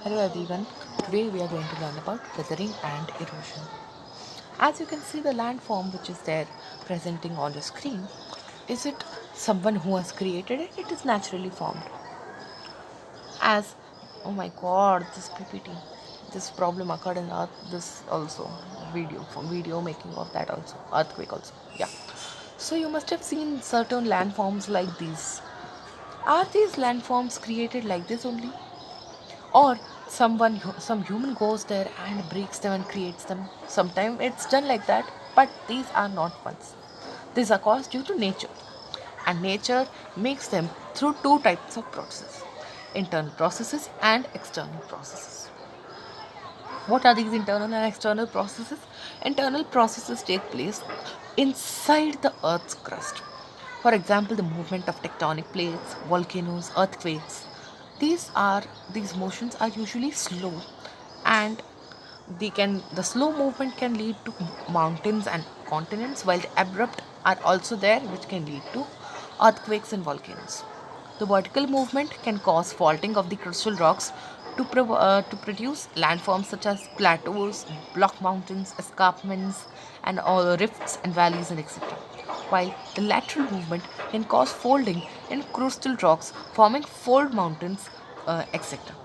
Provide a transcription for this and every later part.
Hello everyone, today we are going to learn about weathering and erosion. As you can see the landform which is there presenting on the screen, is it someone who has created it? It is naturally formed. As, oh my god, this PPT, this problem occurred in earth, this also, video making of that also, earthquake also, yeah. So you must have seen certain landforms like these. Are these landforms created like this only? Or some human goes there and breaks them and creates them. Sometimes it's done like that, but these are not ones. These are caused due to nature, and nature makes them through two types of processes: internal processes and external processes. What are these internal and external processes? Internal processes take place inside the Earth's crust. For example, the movement of tectonic plates, volcanoes, earthquakes. These motions are usually slow, and the slow movement can lead to mountains and continents, while the abrupt are also there, which can lead to earthquakes and volcanoes. The vertical movement can cause faulting of the crystal rocks to produce landforms such as plateaus, block mountains, escarpments, and all rifts and valleys and etc. While the lateral movement can cause folding in crystal rocks, forming fold mountains, etc.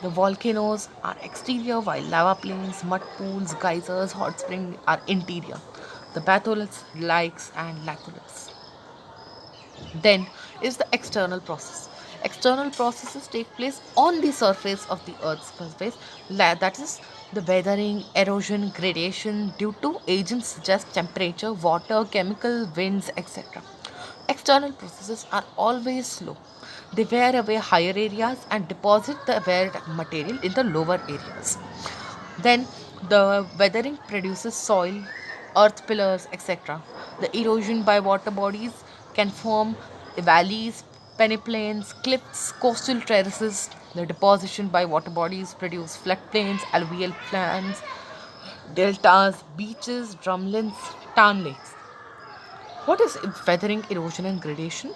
The volcanoes are exterior, while lava plains, mud pools, geysers, hot springs are interior. The batholiths, lakes, and laccoliths. Then is the external process. External processes take place on the surface of the Earth's surface, that is the weathering, erosion, gradation due to agents such as temperature, water, chemical, winds, etc. External processes are always slow. They wear away higher areas and deposit the weared material in the lower areas. Then the weathering produces soil, earth pillars, etc. The erosion by water bodies can form valleys, peneplains, cliffs, coastal terraces. The deposition by water bodies produce floodplains, alluvial plains, deltas, beaches, drumlins, tarn lakes. What is weathering, erosion, and gradation?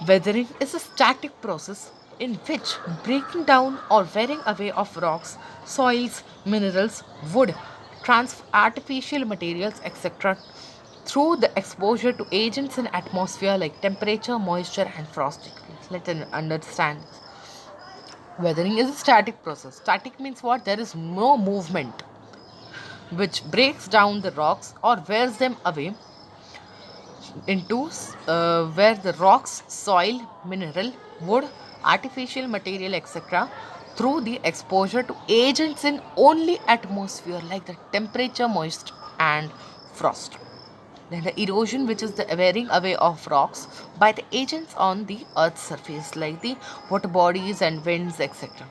Weathering is a static process in which breaking down or wearing away of rocks, soils, minerals, wood, artificial materials, etc., through the exposure to agents in atmosphere like temperature, moisture, and frost. Let us understand this. Weathering is a static process. Static means what? There is no movement, which breaks down the rocks or wears them away into where the rocks, soil, mineral, wood, artificial material, etc., through the exposure to agents in only atmosphere like the temperature, moist, and frost. Then the erosion, which is the wearing away of rocks by the agents on the earth's surface like the water bodies and winds, etc.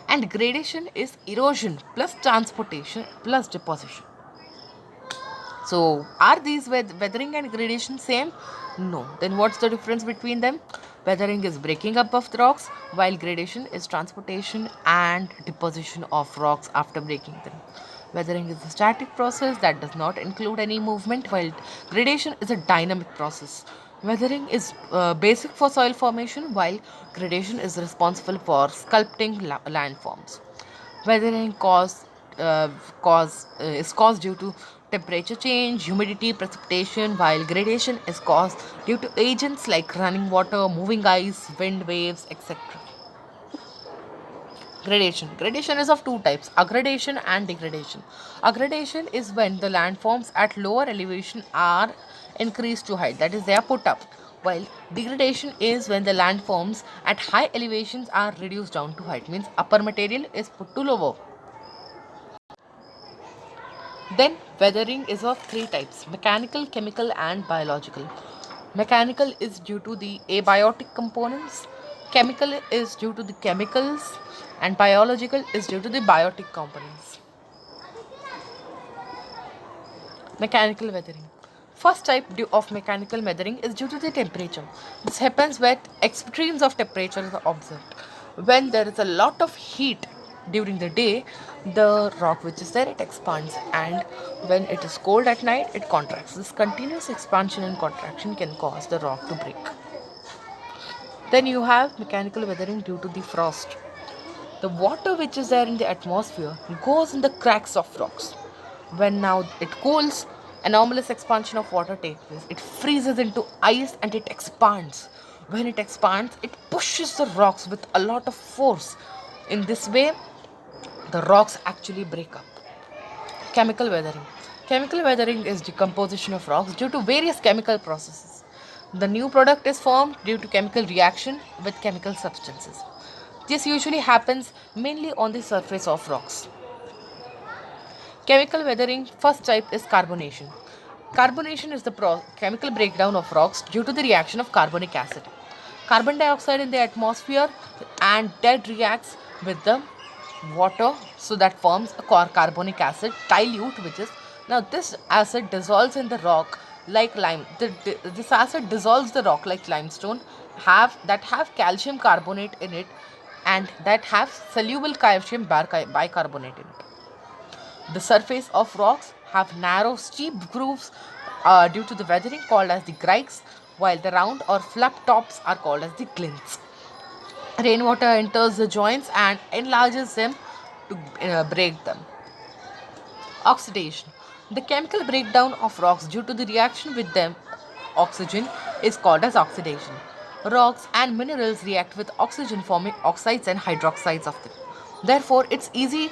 And gradation is erosion plus transportation plus deposition. So, are these weathering and gradation same? No. Then what's the difference between them? Weathering is breaking up of the rocks, while gradation is transportation and deposition of rocks after breaking them. Weathering is a static process that does not include any movement, while gradation is a dynamic process. Weathering is basic for soil formation, while gradation is responsible for sculpting landforms. Weathering is caused due to temperature change, humidity, precipitation, while gradation is caused due to agents like running water, moving ice, wind waves, etc. Gradation is of two types: aggradation and degradation. Aggradation is when the landforms at lower elevation are increased to height, that is, they are put up, while degradation is when the landforms at high elevations are reduced down to height, means upper material is put to lower. Then, weathering is of three types: mechanical, chemical, and biological. Mechanical is due to the abiotic components, chemical is due to the chemicals, and biological is due to the biotic components. Mechanical weathering. First type of mechanical weathering is due to the temperature. This happens when extremes of temperature are observed. When there is a lot of heat during the day, the rock which is there, it expands, and when it is cold at night, it contracts. This continuous expansion and contraction can cause the rock to break. Then you have mechanical weathering due to the frost. The water which is there in the atmosphere goes in the cracks of rocks. When now it cools, anomalous expansion of water takes place. It freezes into ice and it expands. When it expands, it pushes the rocks with a lot of force. In this way, the rocks actually break up. Chemical weathering. Chemical weathering is decomposition of rocks due to various chemical processes. The new product is formed due to chemical reaction with chemical substances. This usually happens mainly on the surface of rocks. Chemical weathering first type is carbonation. Carbonation is the chemical breakdown of rocks due to the reaction of carbonic acid. Carbon dioxide in the atmosphere and that reacts with the water, so that forms a carbonic acid dilute, which is now this acid dissolves in the rock like lime. This acid dissolves the rock like limestone have calcium carbonate in it and that have soluble calcium bicarbonate in it. The surface of rocks have narrow, steep grooves due to the weathering called as the grikes, while the round or flap tops are called as the glints. Rainwater enters the joints and enlarges them to break them. Oxidation. The chemical breakdown of rocks due to the reaction with them oxygen is called as oxidation. Rocks and minerals react with oxygen, forming oxides and hydroxides of them. Therefore, it's easy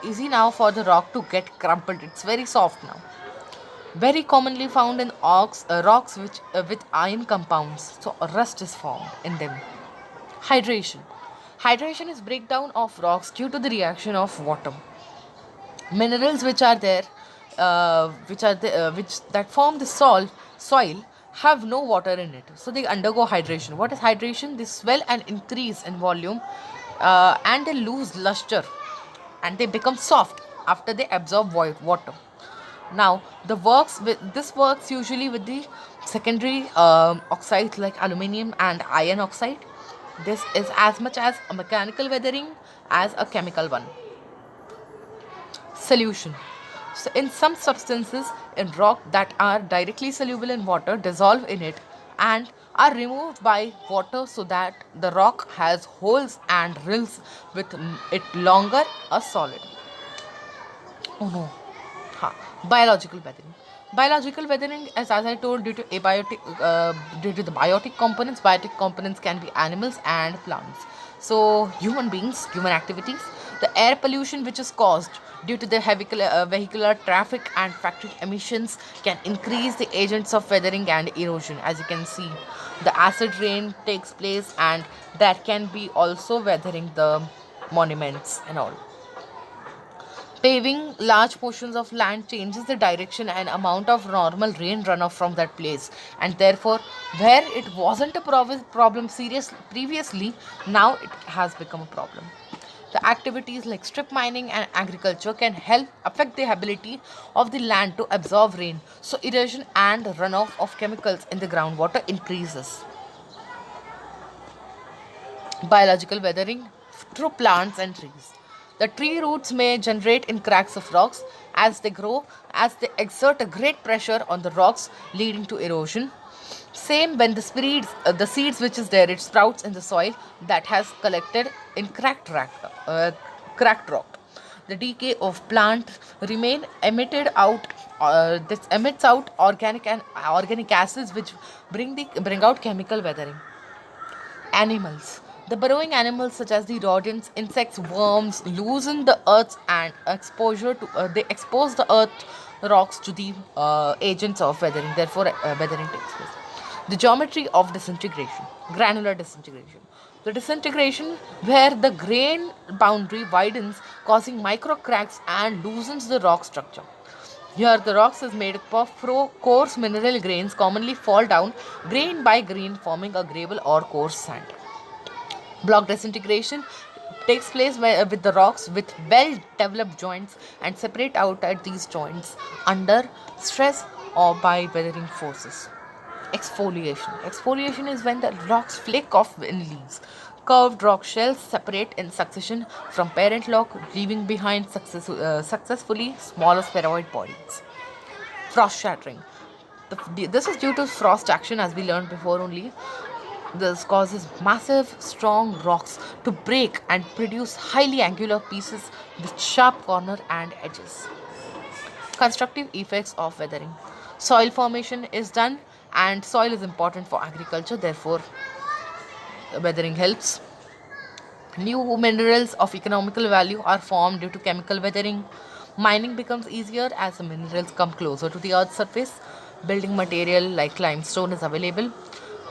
easy now for the rock to get crumpled. It's very soft now. Very commonly found in rocks which with iron compounds, so rust is formed in them. Hydration. Hydration is breakdown of rocks due to the reaction of water. Minerals which are there, which that form the soil have no water in it, so they undergo hydration. What is hydration? They swell and increase in volume, and they lose luster, and they become soft after they absorb water. Now, this works usually with the secondary oxides like aluminium and iron oxide. This is as much as a mechanical weathering as a chemical one. Solution. So, in some substances in rock that are directly soluble in water dissolve in it and are removed by water, so that the rock has holes and rills with it longer a solid. Oh no. Biological weathering. Biological weathering is, as I told, due to the biotic components can be animals and plants. So human beings, human activities, the air pollution which is caused due to the vehicular traffic and factory emissions can increase the agents of weathering and erosion. As you can see, the acid rain takes place, and that can be also weathering the monuments and all. Paving large portions of land changes the direction and amount of normal rain runoff from that place, and therefore, where it wasn't a problem previously, now it has become a problem. The activities like strip mining and agriculture can help affect the ability of the land to absorb rain, so erosion and runoff of chemicals in the groundwater increases. Biological weathering through plants and trees. The tree roots may generate in cracks of rocks as they grow, as they exert a great pressure on the rocks, leading to erosion. Same when the seeds which is there, it sprouts in the soil that has collected in cracked rock. The decay of plant remain emitted out. This emits out organic acids which bring out chemical weathering. Animals. The burrowing animals such as the rodents, insects, worms loosen the earth and exposure to they expose the earth rocks to the agents of weathering. Therefore, weathering takes place. The geometry of disintegration, granular disintegration. The disintegration where the grain boundary widens, causing micro cracks and loosens the rock structure. Here, the rocks is made up of coarse mineral grains commonly fall down grain by grain, forming a gravel or coarse sand. Block disintegration takes place with the rocks with well developed joints and separate out at these joints under stress or by weathering forces. Exfoliation. Exfoliation is when the rocks flake off in leaves. Curved rock shells separate in succession from parent rock, leaving behind successfully smaller spheroid bodies. Frost shattering. This is due to frost action, as we learned before only. This causes massive, strong rocks to break and produce highly angular pieces with sharp corner and edges. Constructive effects of weathering. Soil formation is done, and soil is important for agriculture, therefore, weathering helps. New minerals of economical value are formed due to chemical weathering. Mining becomes easier as the minerals come closer to the earth's surface. Building material like limestone is available.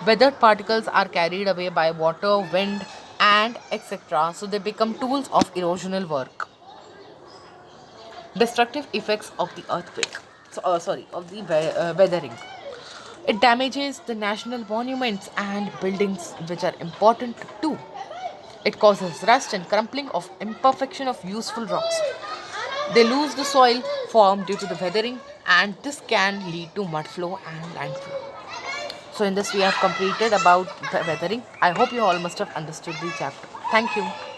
Weathered particles are carried away by water, wind, and etc. So they become tools of erosional work. Destructive effects of the earthquake. Of the weathering. It damages the national monuments and buildings which are important too. It causes rust and crumpling of imperfection of useful rocks. They lose the soil formed due to the weathering, and this can lead to mud flow and landfall. So in this we have completed about the weathering. I hope you all must have understood the chapter. Thank you.